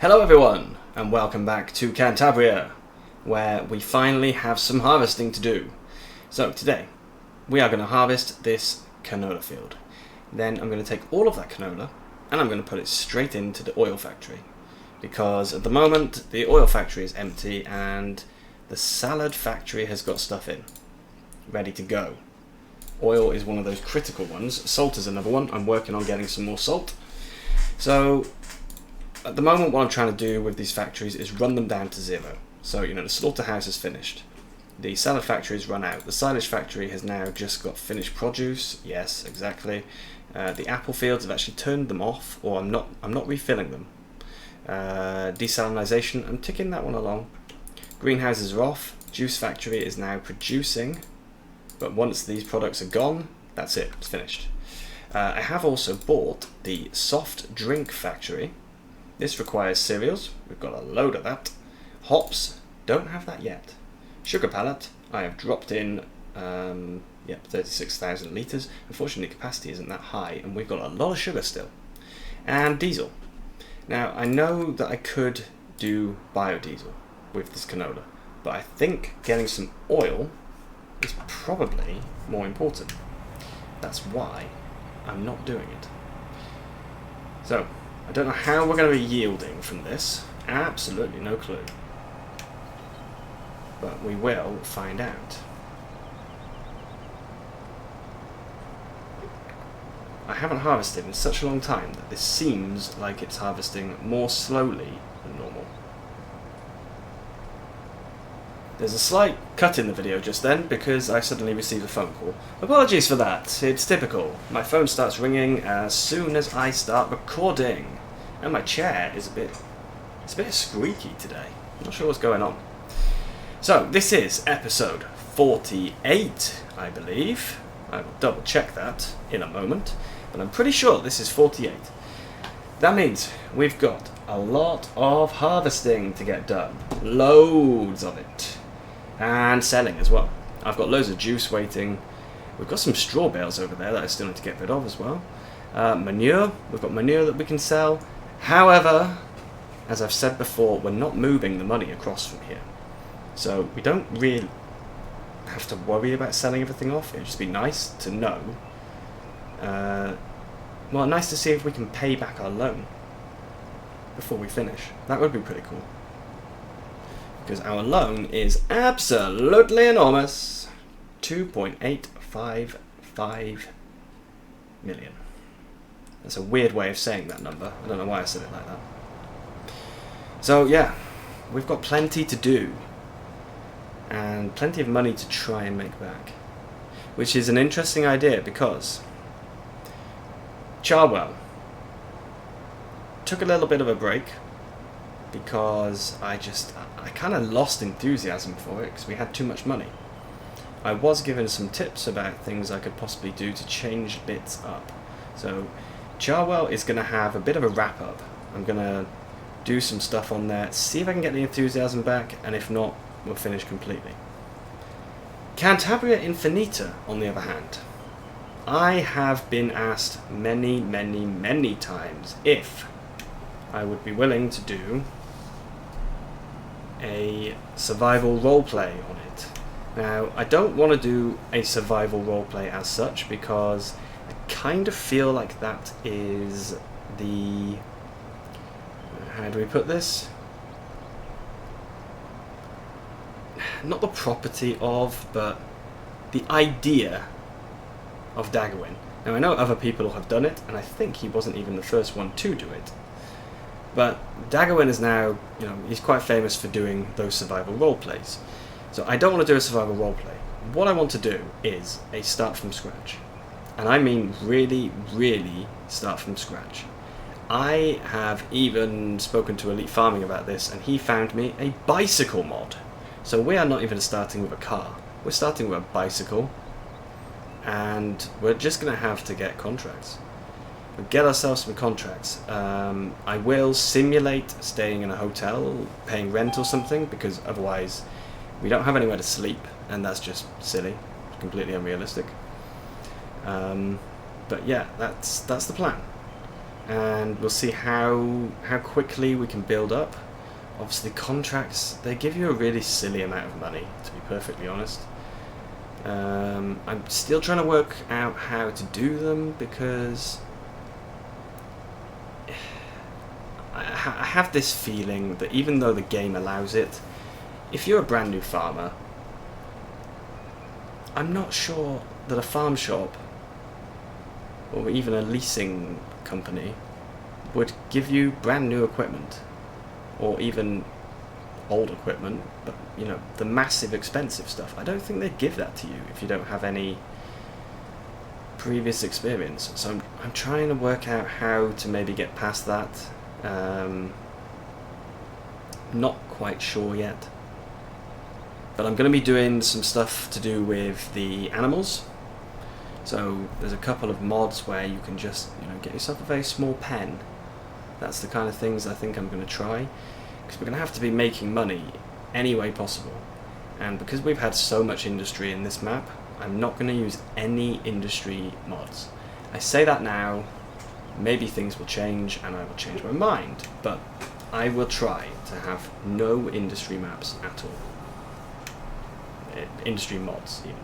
Hello everyone, and welcome back to Cantabria, where we finally have some harvesting to do. So today, we are going to harvest this canola field. Then I'm going to take all of that canola, and I'm going to put it straight into the oil factory. Because at the moment, the oil factory is empty, and the salad factory has got stuff in, ready to go. Oil is one of those critical ones. Salt is another one. I'm working on getting some more salt. So at the moment, what I'm trying to do with these factories is run them down to zero. So, the slaughterhouse is finished. The salad factory has run out. The silage factory has now just got finished produce. Yes, exactly. The apple fields have actually turned them off, or I'm not refilling them. Desalinization, I'm ticking that one along. Greenhouses are off. Juice factory is now producing. But once these products are gone, that's it. It's finished. I have also bought the soft drink factory. This requires cereals, we've got a load of that. Hops, don't have that yet. Sugar pallet, I have dropped in 36,000 litres. Unfortunately, capacity isn't that high, and we've got a lot of sugar still. And diesel. Now, I know that I could do biodiesel with this canola, but I think getting some oil is probably more important. That's why I'm not doing it. So, I don't know how we're going to be yielding from this. Absolutely no clue. But we will find out. I haven't harvested in such a long time that this seems like it's harvesting more slowly than normal. There's a slight cut in the video just then because I suddenly received a phone call. Apologies for that, it's typical. My phone starts ringing as soon as I start recording. And my chair is a bit squeaky today. I'm not sure what's going on. So, this is episode 48, I believe. I will double check that in a moment. But I'm pretty sure this is 48. That means we've got a lot of harvesting to get done. Loads of it. And selling as well. I've got loads of juice waiting. We've got some straw bales over there that I still need to get rid of as well. Manure. We've got manure that we can sell. However, as I've said before, we're not moving the money across from here. So we don't really have to worry about selling everything off. It'd just be nice to know. Well, nice to see if we can pay back our loan before we finish. That would be pretty cool. Because our loan is absolutely enormous. 2.855 million. That's a weird way of saying that number. I don't know why I said it like that. So yeah, we've got plenty to do. And plenty of money to try and make back. Which is an interesting idea because Charwell took a little bit of a break because I kind of lost enthusiasm for it because we had too much money. I was given some tips about things I could possibly do to change bits up. So Charwell is going to have a bit of a wrap up. I'm going to do some stuff on there, see if I can get the enthusiasm back, and if not, we'll finish completely. Cantabria Infinita, on the other hand, I have been asked many times if I would be willing to do a survival roleplay on it. Now, I don't want to do a survival roleplay as such because I kind of feel like that is the... how do we put this? Not the property of, but the idea of Daggerwin. Now, I know other people have done it, and I think he wasn't even the first one to do it. But Daggerwin is now, he's quite famous for doing those survival roleplays. So I don't want to do a survival roleplay. What I want to do is a start from scratch. And I mean really start from scratch. I have even spoken to Elite Farming about this, and he found me a bicycle mod. So we are not even starting with a car. We're starting with a bicycle, and we're just going to have to get contracts. We'll get ourselves some contracts. I will simulate staying in a hotel, paying rent or something, because otherwise we don't have anywhere to sleep, and that's just silly, completely unrealistic. But yeah, that's the plan. and we'll see how quickly we can build up. Obviously contracts, they give you a really silly amount of money, to be perfectly honest. I'm still trying to work out how to do them, because I have this feeling that even though the game allows it, if you're a brand new farmer, I'm not sure that a farm shop or even a leasing company would give you brand new equipment, or even old equipment, but you know, the massive expensive stuff. I don't think they'd give that to you if you don't have any previous experience. So I'm trying to work out how to maybe get past that. Not quite sure yet, but I'm going to be doing some stuff to do with the animals. So there's a couple of mods where you can just, you know, get yourself a very small pen. That's the kind of things I think I'm going to try, because we're going to have to be making money any way possible. And because we've had so much industry in this map, I'm not going to use any industry mods. I say that now, maybe things will change and I will change my mind, but I will try to have no industry maps at all. Industry mods, even.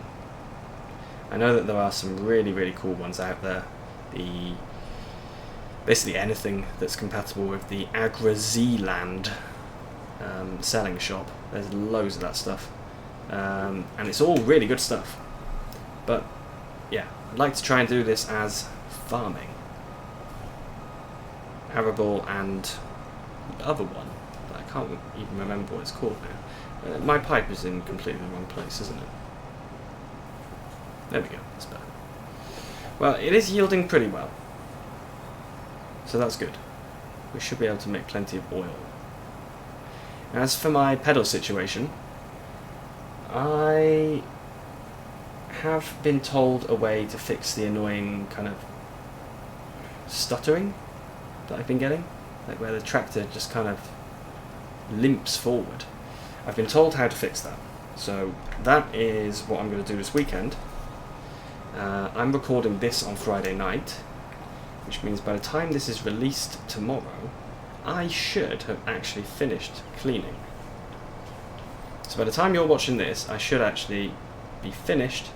I know that there are some really, really cool ones out there. Basically anything that's compatible with the AgriZland selling shop. There's loads of that stuff, and it's all really good stuff. But yeah, I'd like to try and do this as farming, arable, and the other one. I can't even remember what it's called now. My pipe is in completely the wrong place, isn't it? There we go, that's better. Well, it is yielding pretty well, so that's good. We should be able to make plenty of oil. As for my pedal situation, I have been told a way to fix the annoying kind of stuttering that I've been getting, like where the tractor just kind of limps forward. I've been told how to fix that, so that is what I'm going to do this weekend. I'm recording this on Friday night, which means by the time this is released tomorrow, I should have actually finished cleaning. So by the time you're watching this, I should actually be finished,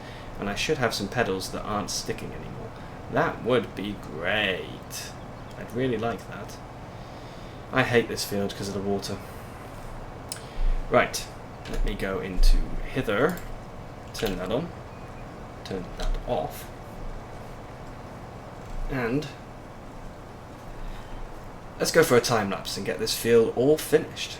and I should have some pedals that aren't sticking anymore. That would be great. I'd really like that. I hate this field because of the water. Right, let me go into hither, turn that on, turn that off, and let's go for a time lapse and get this field all finished.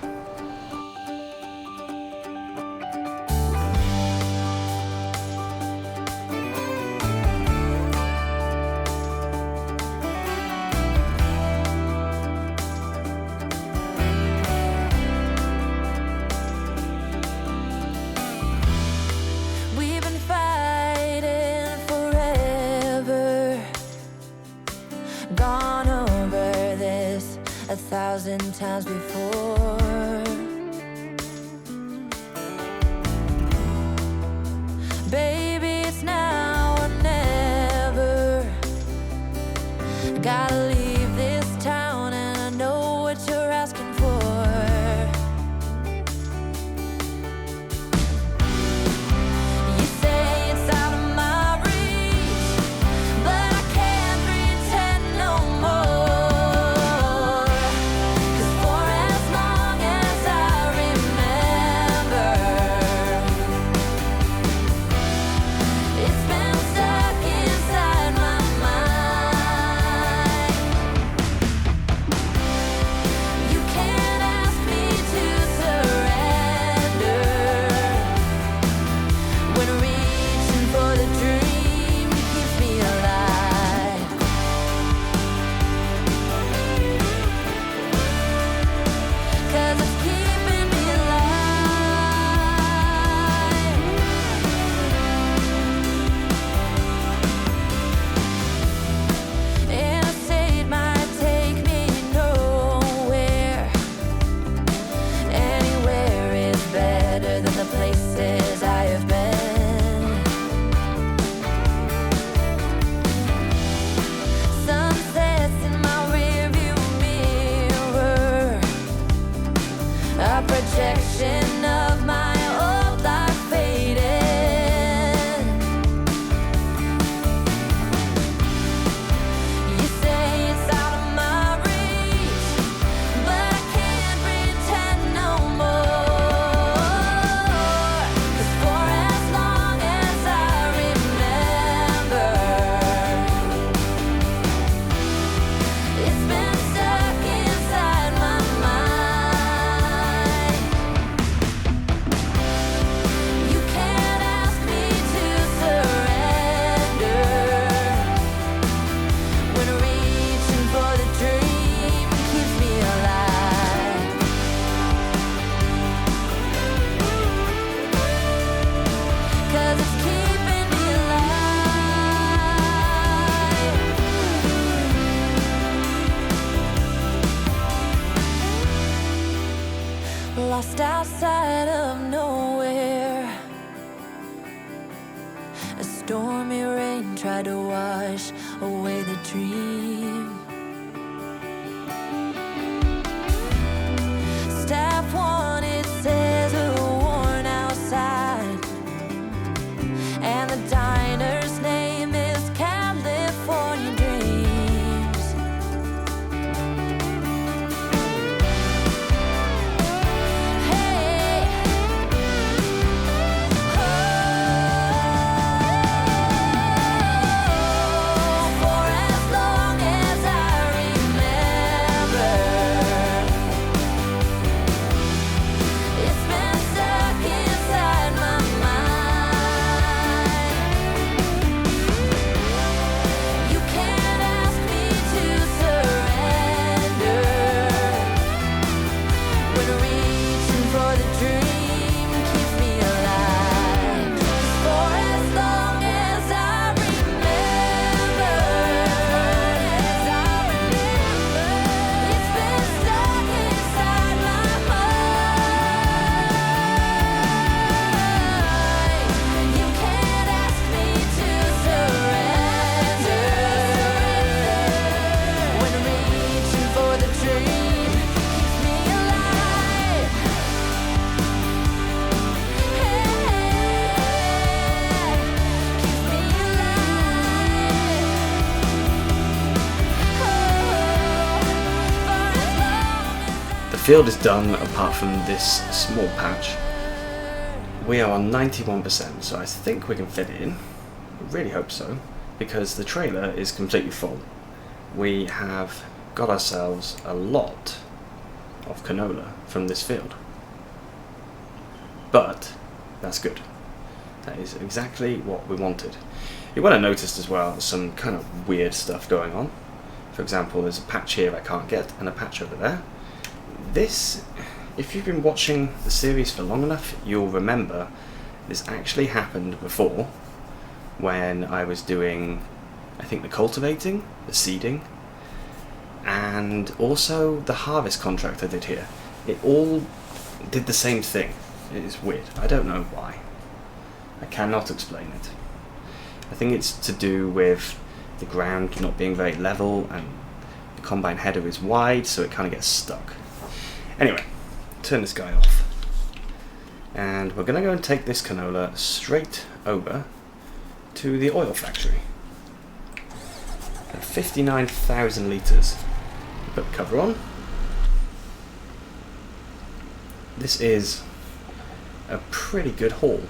Gone over this 1,000 times before. Baby, it's now or never. Gotta leave this town, and I know what you're asking for. You say it's out of my reach, but I can't pretend no more. 'Cause for as long as I section of my old life faded. You say it's out of my reach, but I can't pretend no more. 'Cause for as long as I remember, it's been stuck inside my mind. You can't ask me to surrender when reaching for the dream keeps me alive. 'Cause it's keeping me alive. Lost outside of nowhere, a stormy rain tried to wash away the dream. Staff one, it says a worn out sign, and the diner's name is California Dreams. Hey, for as long as I remember, it's been stuck inside my mind. You can't ask me to surrender when reaching for the dream keeps me alive. 'Cause for as long as I remember, it's been stuck inside my mind. You can't ask me to surrender when reaching for the dream keeps me alive. Keeps me alive. The field is done apart from this small patch. We are on 91%, so I think we can fit it in. I really hope so, because the trailer is completely full. We have got ourselves a lot of canola from this field. But that's good. That is exactly what we wanted. You would have noticed as well some kind of weird stuff going on. For example, there's a patch here I can't get and a patch over there. This, if you've been watching the series for long enough, you'll remember this actually happened before when I was doing, I think, the cultivating, the seeding, and also the harvest contract I did here. It all did the same thing. It is weird. I don't know why. I cannot explain it. I think it's to do with the ground not being very level and the combine header is wide, so it kind of gets stuck. Anyway, turn this guy off. And we're going to go and take this canola straight over to the oil factory. 59,000 litres. Put the cover on. This is a pretty good haul.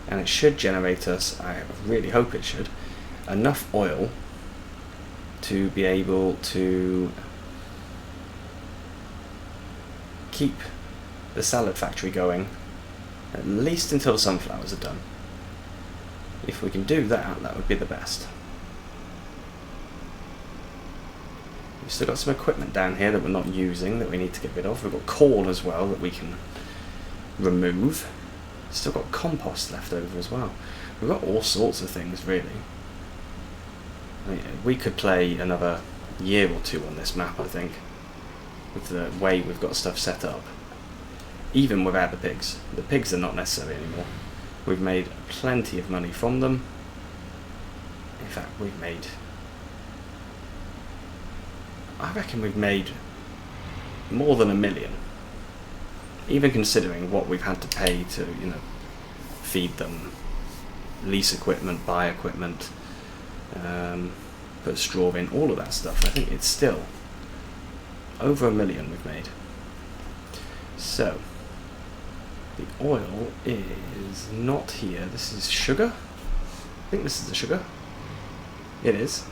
And it should generate us, I really hope it should, enough oil to be able to keep the salad factory going at least until the sunflowers are done. If we can do that, that would be the best. We've still got some equipment down here that we're not using that we need to get rid of. We've got corn as well that we can remove. Still got compost left over as well. We've got all sorts of things really. I mean, we could play another year or two on this map, I think, with the way we've got stuff set up. Even without the pigs. The pigs are not necessary anymore. We've made plenty of money from them. In fact, I reckon we've made more than $1 million even considering what we've had to pay to, you know, feed them, lease equipment, buy equipment, put straw in, all of that stuff. I think it's still over $1 million we've made. So the oil is not here. This is sugar. I think this is the sugar. It is.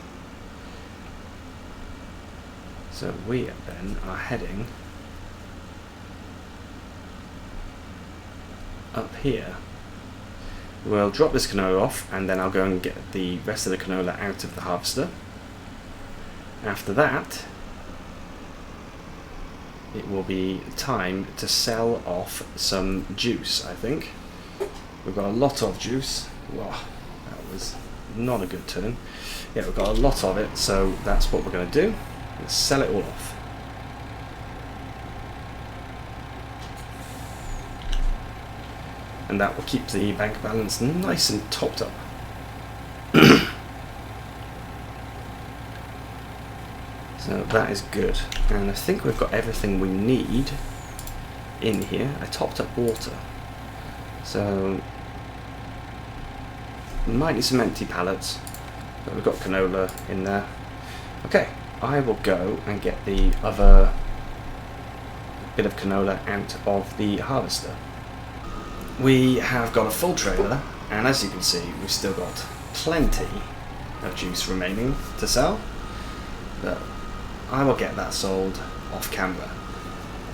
So we then are heading up here. We'll drop this canola off, and then I'll go and get the rest of the canola out of the harvester. After that, it will be time to sell off some juice, I think. We've got a lot of juice. Wow, that was not a good turn. Yeah, we've got a lot of it, so that's what we're going to do. Let's sell it all off. And that will keep the bank balance nice and topped up. So that is good. And I think we've got everything we need in here. I topped up water. So might need some empty pallets, but we've got canola in there. Okay, I will go and get the other bit of canola out of the harvester. We have got a full trailer, and as you can see, we've still got plenty of juice remaining to sell, but I will get that sold off camera.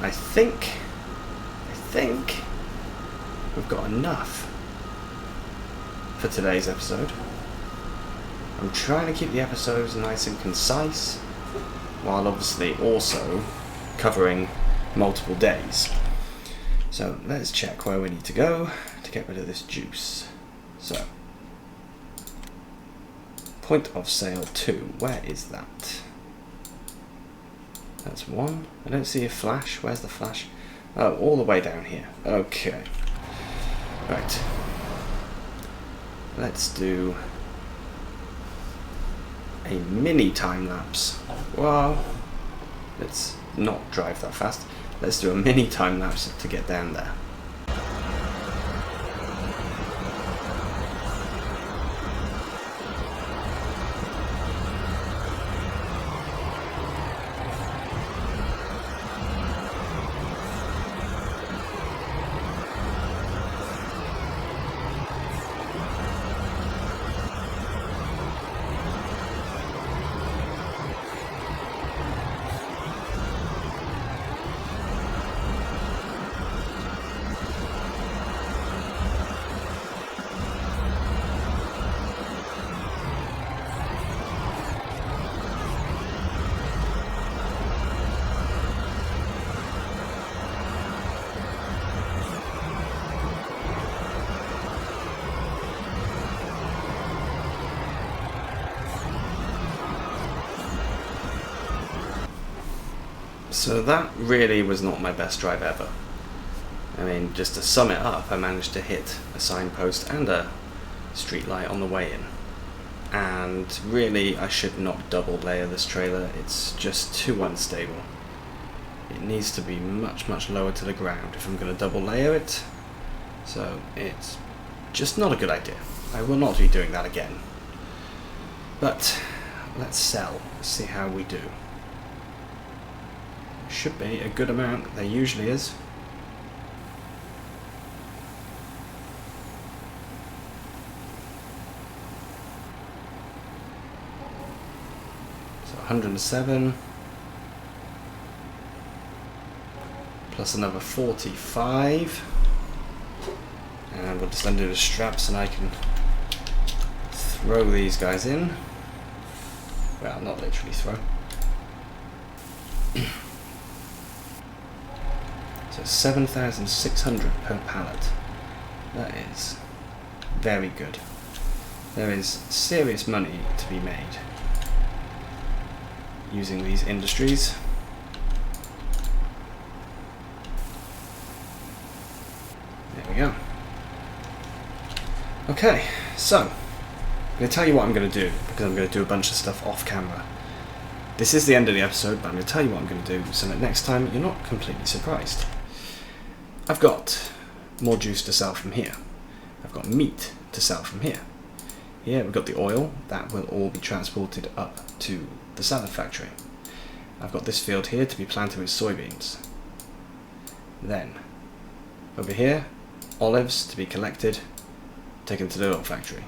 I think we've got enough for today's episode. I'm trying to keep the episodes nice and concise, while obviously also covering multiple days. So let's check where we need to go to get rid of this juice. So, point of sale 2, where is that? That's 1. I don't see a flash. Where's the flash? Oh, all the way down here. Okay. Right. Let's do a mini time lapse. Wow. Let's not drive that fast. Let's do a mini time lapse to get down there. So that really was not my best drive ever. I mean, just to sum it up, I managed to hit a signpost and a street light on the way in. And really, I should not double layer this trailer. It's just too unstable. It needs to be much, much lower to the ground if I'm going to double layer it. So it's just not a good idea. I will not be doing that again. But let's sell, see how we do. Should be a good amount, there usually is. So 107 plus another 45, and we'll just undo the straps and I can throw these guys in. Well, not literally throw. So 7,600 per pallet. That is very good. There is serious money to be made using these industries. There we go. Okay, so I'm going to tell you what I'm going to do, because I'm going to do a bunch of stuff off camera. This is the end of the episode, but I'm going to tell you what I'm going to do so that next time you're not completely surprised. I've got more juice to sell from here. I've got meat to sell from here. Here we've got the oil, that will all be transported up to the salad factory. I've got this field here to be planted with soybeans. Then, over here, olives to be collected, taken to the oil factory.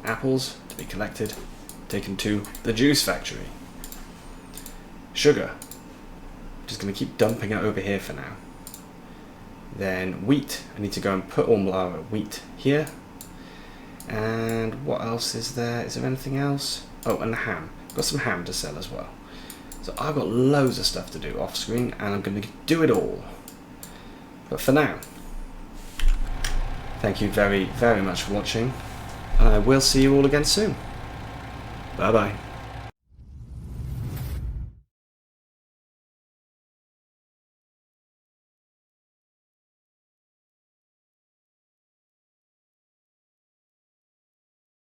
Apples to be collected, taken to the juice factory. Sugar, just going to keep dumping it over here for now. Then wheat, I need to go and put all my wheat here. And what else is there? Is there anything else? Oh, and the ham. Got some ham to sell as well. So I've got loads of stuff to do off screen, and I'm going to do it all. But for now, thank you very, very much for watching, and I will see you all again soon. Bye bye.